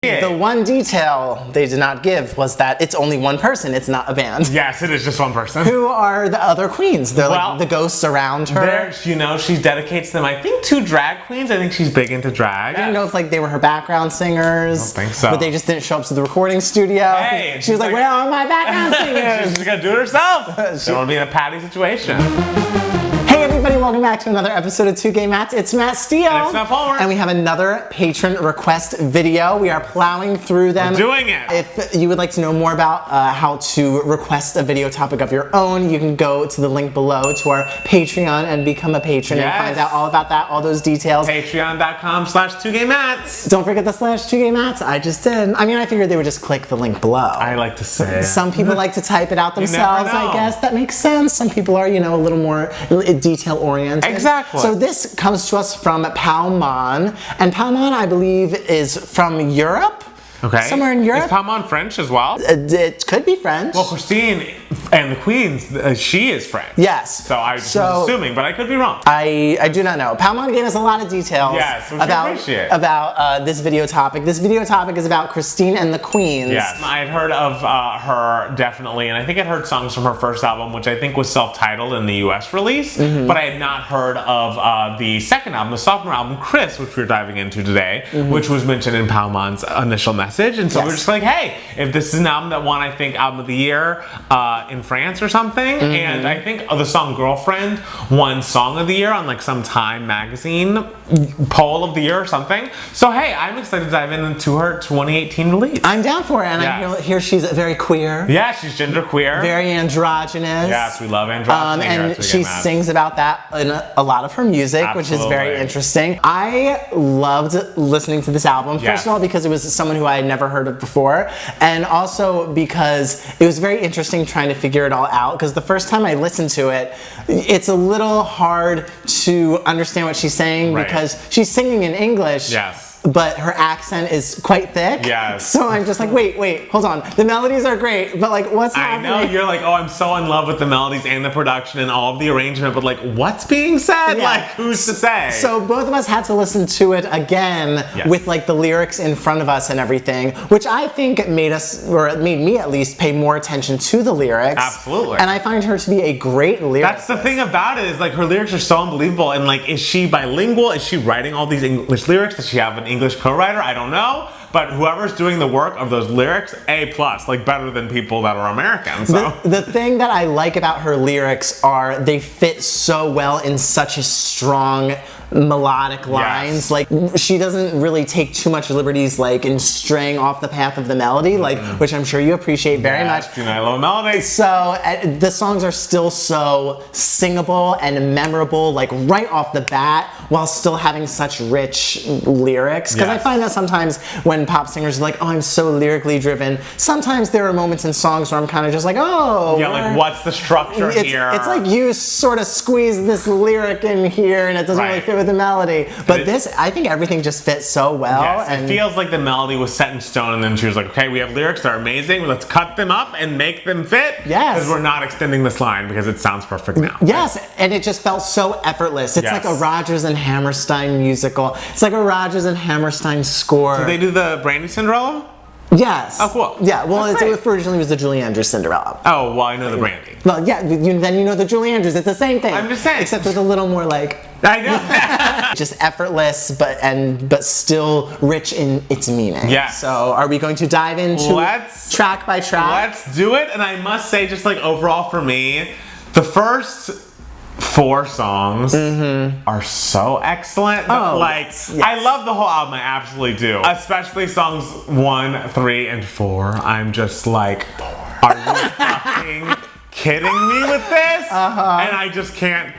The one detail they did not give was that it's only one person, it's not a band. Yes, it is just one person. Who are the other queens? They're like the ghosts around her. You know, she dedicates them, I think, to drag queens. I think she's big into drag. I didn't know if like they were her background singers. I don't think so. But they just didn't show up to the recording studio. Hey, she was like, where are my background singers? She's just gonna do it herself. She don't want to be in a Patty situation. Hey everybody, welcome back to another episode of 2 Gay Matts. It's Matt Steele. And it's Matt Palmer. And we have another patron request video. We are plowing through them. We're doing it. If you would like to know more about how to request a video topic of your own, you can go to the link below to our Patreon and become a patron and find out all about that, all those details. Patreon.com/2GayMats. Don't forget the /2GayMats. I just did. I mean, I figured they would just click the link below. I like to say. Some people like to type it out themselves, I guess. That makes sense. Some people are, you know, a little more detail oriented. Exactly. So this comes to us from Palmon, and Palmon, I believe, is from Europe. Okay. Somewhere in Europe. Is Palmon French as well? It could be French. Well, Christine and the Queens, she is French. Yes. So I was assuming, but I could be wrong. I do not know. Palmon gave us a lot of details about this video topic. This video topic is about Christine and the Queens. Yes. I had heard of her definitely, and I think I'd heard songs from her first album, which I think was self-titled in the US release, but I had not heard of the second album, the sophomore album, Chris, which we're diving into today, which was mentioned in Palmon's initial message. And so we're just like, hey, if this is an album that won, I think, Album of the Year in France or something, and I think the song Girlfriend won Song of the Year on like some Time magazine poll of the year or something. So hey, I'm excited to dive into her 2018 release. I'm down for it, and I hear she's very queer. Yeah, she's genderqueer. Very androgynous. Yes, we love androgyny. And she sings about that in a lot of her music, which is very interesting. I loved listening to this album, first of all, because it was someone who I had never heard of before, and also because it was very interesting trying to figure it all out, because the first time I listened to it, it's a little hard to understand what she's saying because she's singing in English. Yes. But her accent is quite thick. Yes. So I'm just like, wait, hold on. The melodies are great, but like, what's happening? I know, you're like, oh, I'm so in love with the melodies and the production and all of the arrangement, but like, what's being said? Yeah. Like, who's to say? So both of us had to listen to it again with like the lyrics in front of us and everything, which I think made us, or it made me at least, pay more attention to the lyrics. Absolutely. And I find her to be a great lyricist. That's the thing about it, is like her lyrics are so unbelievable, and like, is she bilingual? Is she writing all these English lyrics? Does she have an English co-writer? I don't know, but whoever's doing the work of those lyrics, A+, like better than people that are American. So the thing that I like about her lyrics are they fit so well in such a strong melodic lines. Like, she doesn't really take too much liberties like in straying off the path of the melody, like which I'm sure you appreciate very much. You know, I love melody. So the songs are still so singable and memorable, like right off the bat, while still having such rich lyrics. Because I find that sometimes when pop singers are like, oh, I'm so lyrically driven, sometimes there are moments in songs where I'm kind of just like, oh, yeah, like what's the structure here? It's like you sort of squeeze this lyric in here and it doesn't really fit with the melody. But this, I think everything just fits so well. Yes, and it feels like the melody was set in stone, and then she was like, okay, we have lyrics that are amazing, let's cut them up and make them fit. Yes. Because we're not extending this line because it sounds perfect now. Yes, and it just felt so effortless. It's like a Rodgers and Hammerstein musical. It's like a Rodgers and Hammerstein score. Did they do the Brandy Cinderella? Yes. Oh, cool. Yeah, well, it originally was the Julie Andrews Cinderella. Oh, well, I know the Brandy. Well, yeah, then you know the Julie Andrews. It's the same thing. I'm just saying. Except with a little more like... I know. just effortless, but still rich in its meaning. Yeah. So are we going to dive into track by track? Let's do it. And I must say, just like overall for me, the first 4 songs are so excellent. I love the whole album, I absolutely do. Especially songs 1, 3, and 4. I'm just like, are you fucking kidding me with this? And I just can't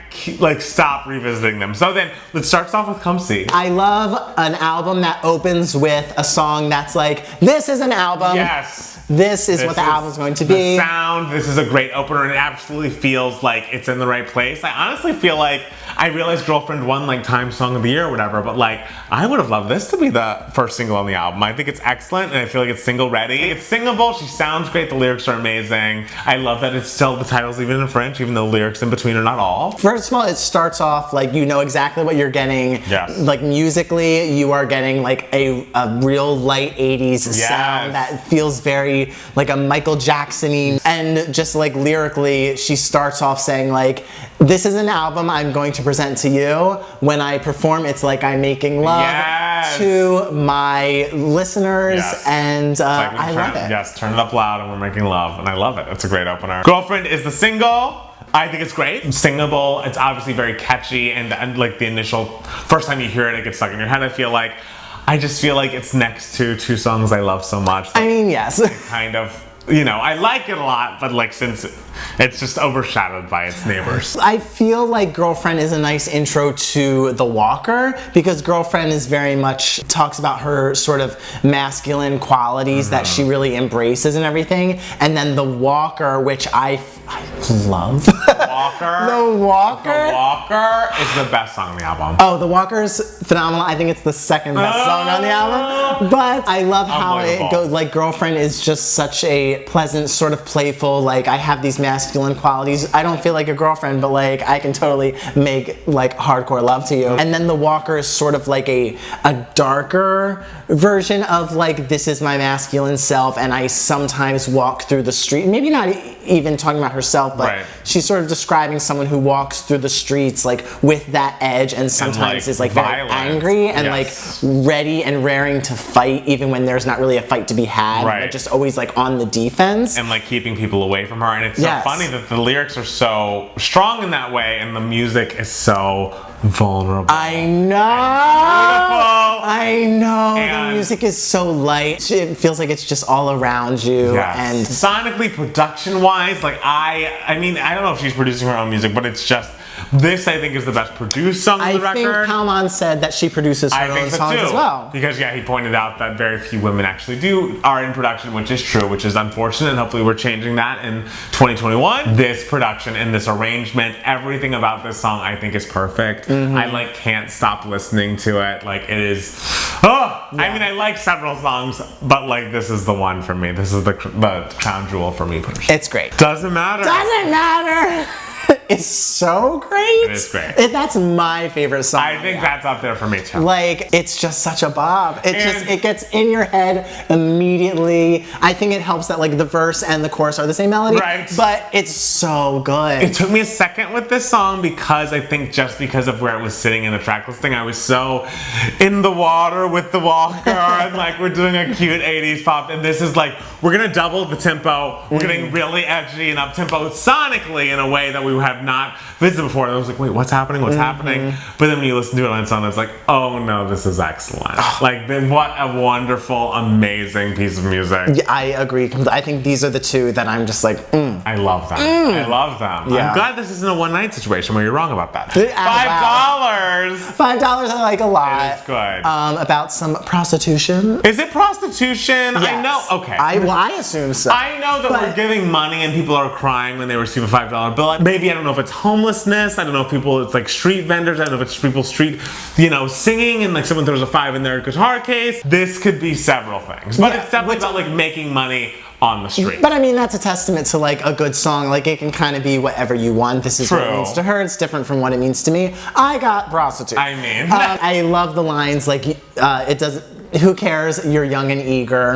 stop revisiting them. So then, let's start off with Come See. I love an album that opens with a song that's like, this is an album. Yes. This is what the album's going to be. The sound, this is a great opener, and it absolutely feels like it's in the right place. I honestly feel like, I realized Girlfriend won like Time Song of the Year or whatever, but like, I would have loved this to be the first single on the album. I think it's excellent, and I feel like it's single ready. It's singable, she sounds great, the lyrics are amazing. I love that it's still, the title's even in French, even though the lyrics in between are not all. First first of all, it starts off like you know exactly what you're getting. Yes. Like musically, you are getting like a real light 80s sound that feels very like a Michael Jackson-y. And just like lyrically, she starts off saying like, this is an album I'm going to present to you. When I perform, it's like I'm making love to my listeners, and I love it. Yes, turn it up loud and we're making love, and I love it. It's a great opener. Girlfriend is the single. I think it's great. Singable. It's obviously very catchy, and like the initial first time you hear it, it gets stuck in your head. I just feel like it's next to two songs I love so much. I mean, yes. Kind of. You know, I like it a lot, but like since it's just overshadowed by its neighbors. I feel like Girlfriend is a nice intro to The Walker, because Girlfriend is very much talks about her sort of masculine qualities that she really embraces and everything. And then The Walker, which I love. The Walker. The Walker. The Walker is the best song on the album. Oh, The Walker's phenomenal. I think it's the second best song on the album. But I love how it goes. Like, Girlfriend is just such a pleasant, sort of playful, like, I have these masculine qualities. I don't feel like a girlfriend, but like I can totally make like hardcore love to you. And then The Walker is sort of like a darker version of like, this is my masculine self, and I sometimes walk through the street. Maybe not even talking about herself, but she's sort of describing someone who walks through the streets like with that edge, and sometimes is like very angry and like ready and raring to fight even when there's not really a fight to be had, but just always like on the defense and like keeping people away from her. And it's so funny that the lyrics are so strong in that way, and the music is so vulnerable. I know. I know. And the music is so light. It feels like it's just all around you. And sonically, production-wise, like I mean, I don't know if she's producing her own music, but it's just, this I think is the best produced song on the record. I think Palman said that she produces her own songs as well. Because he pointed out that very few women actually are in production, which is true, which is unfortunate, and hopefully we're changing that in 2021. This production and this arrangement, everything about this song I think is perfect. I like can't stop listening to it. Like it is, I mean, I like several songs, but like this is the one for me. This is the crown jewel for me personally. It's great. Doesn't matter. Doesn't matter. It's so great. It is great. That's my favorite song. I think that's up there for me too. Like, it's just such a bop. It gets in your head immediately. I think it helps that like the verse and the chorus are the same melody. But it's so good. It took me a second with this song because I think just because of where it was sitting in the track listing, I was so in the water with The Walker, and like we're doing a cute 80s pop, and this is like, we're gonna double the tempo. We're getting really edgy and up tempo sonically in a way that we have not visited before. And I was like, wait, what's happening? What's happening? But then when you listen to it on its own, it's like, oh no, this is excellent. Like, what a wonderful, amazing piece of music. Yeah, I agree. I think these are the two that I'm just like, I love them. I love them. I'm glad this isn't a one-night situation where you're wrong about that. $5. $5 I like a lot. It is good. About some prostitution. Is it prostitution? Yes. I know. Okay. I assume so. I know that we're giving money and people are crying when they receive a $5 bill. Maybe, I don't know if it's homelessness. I don't know if it's like street vendors. I don't know if it's people singing and like someone throws a $5 in their guitar case. This could be several things. But it's definitely about like making money on the street. But I mean, that's a testament to like a good song. Like it can kind of be whatever you want. This is what it means to her. It's different from what it means to me. I got prostitute. I mean. I love the lines like, it doesn't, who cares? You're young and eager,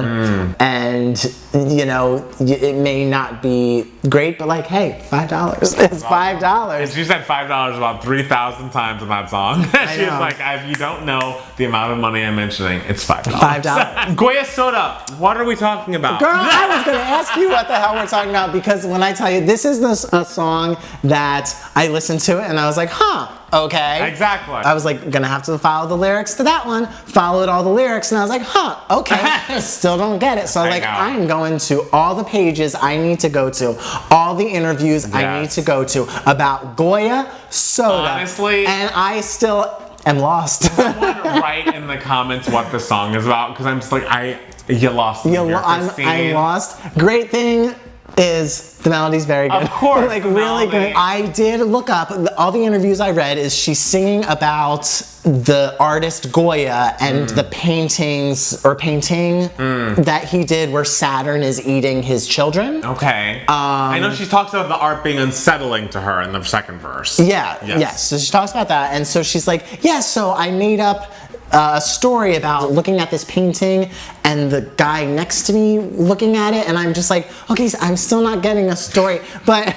and you know it may not be great, but like, hey, $5. It's $5. And she said $5 about 3,000 times in that song. She was like, if you don't know the amount of money I'm mentioning, it's $5. $5. Goya Soda. What are we talking about? Girl, I was gonna ask you what the hell we're talking about, because when I tell you this is a song that I listened to it and I was like, huh. Okay. Exactly. I was like, gonna have to follow the lyrics to that one. Followed all the lyrics, and I was like, huh, okay. Still don't get it. So I was like, I'm going to all the pages I need to go to, all the interviews I need to go to about Goya Soda. Honestly. And I still am lost. Someone write in the comments what the song is about, because I'm just like, you lost me. I'm lost. Great thing. is the melody's very good. Of course, like the really melody. good. I did look up all the interviews I read is she's singing about the artist Goya and the painting that he did where Saturn is eating his children. Okay. I know she talks about the art being unsettling to her in the second verse. Yeah, yes. So she talks about that, and so she's like, yeah, so I made up a story about looking at this painting and the guy next to me looking at it, and I'm just like, okay, so I'm still not getting a story, but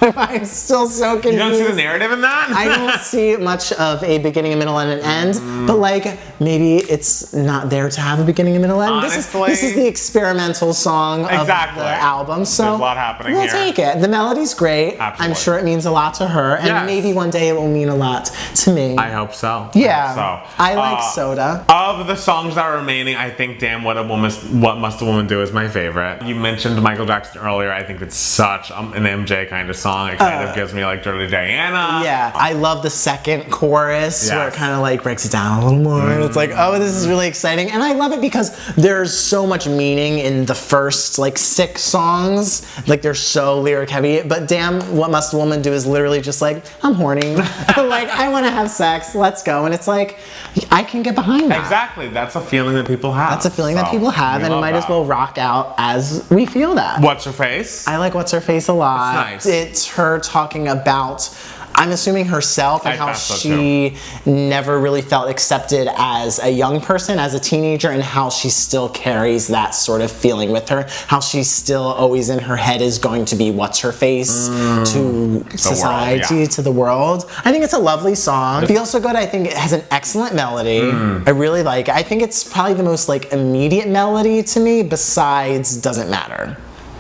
I'm still so confused. You don't see the narrative in that? I don't see much of a beginning, a middle, and an end, but like maybe it's not there to have a beginning, a middle, end. Honestly, this is the experimental song of the album, so there's a lot happening we'll here. take it. The melody's great. Absolutely. I'm sure it means a lot to her, and maybe one day it will mean a lot to me. I hope so. Yeah, I like Soda. Of the songs that are remaining, I think "Damn What Must a Woman Do" is my favorite. You mentioned Michael Jackson earlier. I think it's such an MJ kind of song. It kind of gives me like Dirty Diana. Yeah, I love the second chorus where it kind of like breaks it down a little more. And it's like, oh, this is really exciting. And I love it because there's so much meaning in the first like 6 songs. Like they're so lyric heavy. But Damn What Must a Woman Do is literally just like, I'm horny. Like, I want to have sex. Let's go. And it's like, I can get behind that. Exactly. That's a feeling that people have. That's a feeling that people have. And it might as well rock out as we feel that. What's Her Face? I like What's Her Face a lot. It's nice. It's her talking about, I'm assuming herself and how she never really felt accepted as a young person, as a teenager, and how she still carries that sort of feeling with her. How she's still always in her head is going to be what's her face to society, to the world. I think it's a lovely song. Feels So Good, I think it has an excellent melody. I really like it. I think it's probably the most like immediate melody to me besides Doesn't Matter.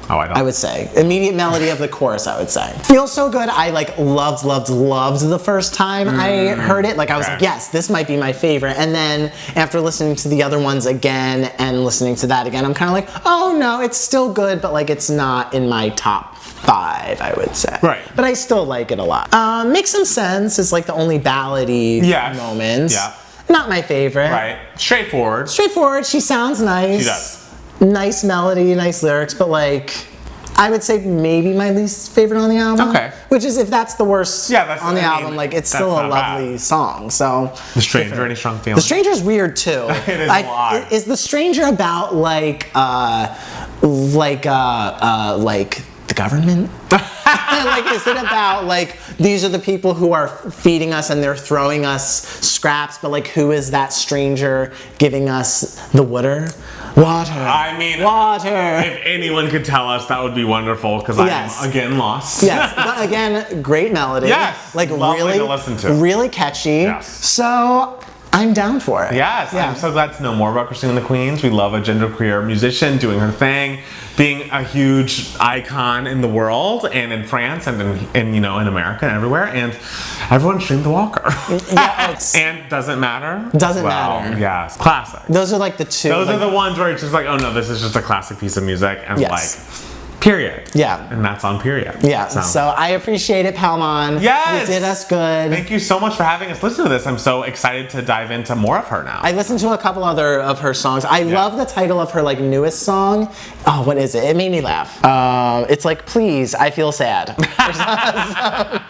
Oh, I don't. I would say. Immediate melody of the chorus, I would say. Feels So Good, I like loved the first time I heard it. Like I was like, yes, this might be my favorite. And then after listening to the other ones again and listening to that again, I'm kind of like, oh no, it's still good, but like it's not in my top 5, I would say. Right. But I still like it a lot. Make Some Sense is like the only ballady moments. Yeah. Not my favorite. Right. Straightforward. Straightforward, she sounds nice. She does. Nice melody, nice lyrics, but like, I would say maybe my least favorite on the album. Okay. Which is, if that's the worst on the album, like it's still a lovely song. So. The Stranger, any strong feelings? The Stranger's weird too. It is a lot. Is The Stranger about like the government? Like, is it about like these are the people who are feeding us and they're throwing us scraps, but like who is that stranger giving us the water? Water. I mean, water. If anyone could tell us, that would be wonderful because I'm again lost. Yes, but again, great melody. Yes, like lovely really, to listen to. Really catchy. Yes. So I'm down for it. Yes, I'm so glad to know more about Christine and the Queens. We love a genderqueer musician doing her thing, being a huge icon in the world and in France and in America and everywhere. And everyone streamed The Walker. And Doesn't Matter. Doesn't Matter. Yes, classic. Those are like the two. Those are the ones where it's just like, oh no, this is just a classic piece of music, and like. Period. Yeah. And that's on period. Yeah. So I appreciate it, Palmon. Yes. You did us good. Thank you so much for having us listen to this. I'm so excited to dive into more of her now. I listened to a couple other of her songs. I love the title of her like newest song. Oh, what is it? It made me laugh. It's like, Please, I Feel Sad. I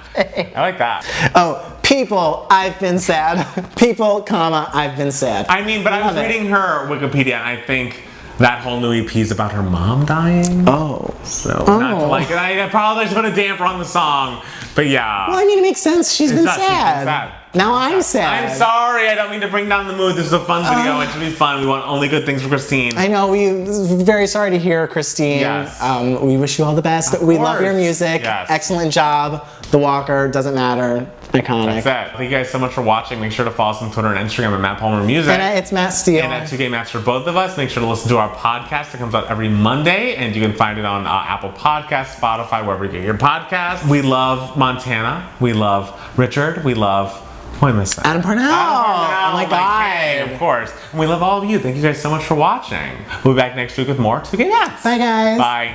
like that. Oh, people, I've been sad. People, I've been sad. I mean, but I was reading her Wikipedia, and I think that whole new EP is about her mom dying. Oh. So, not to like it. I apologize for put a damper on the song, but yeah. Well, I mean, it makes sench. She's been sad. Now I'm sad. I'm sorry. I don't mean to bring down the mood. This is a fun video. It should be fun. We want only good things for Christine. I know. We're very sorry to hear, Christine. Yes. We wish you all the best. We love your music. Yes. Excellent job. The Walker, Doesn't Matter. Iconic. That's it. Thank you guys so much for watching. Make sure to follow us on Twitter and Instagram at Matt Palmer Music. And it's Matt Steele. And at 2K Mats for both of us. Make sure to listen to our podcast that comes out every Monday. And you can find it on Apple Podcasts, Spotify, wherever you get your podcasts. We love Montana. We love Richard. We love... What am I missing? Adam Parnell. Oh my God. Of course. And we love all of you. Thank you guys so much for watching. We'll be back next week with more 2K Mats. Bye, guys. Bye.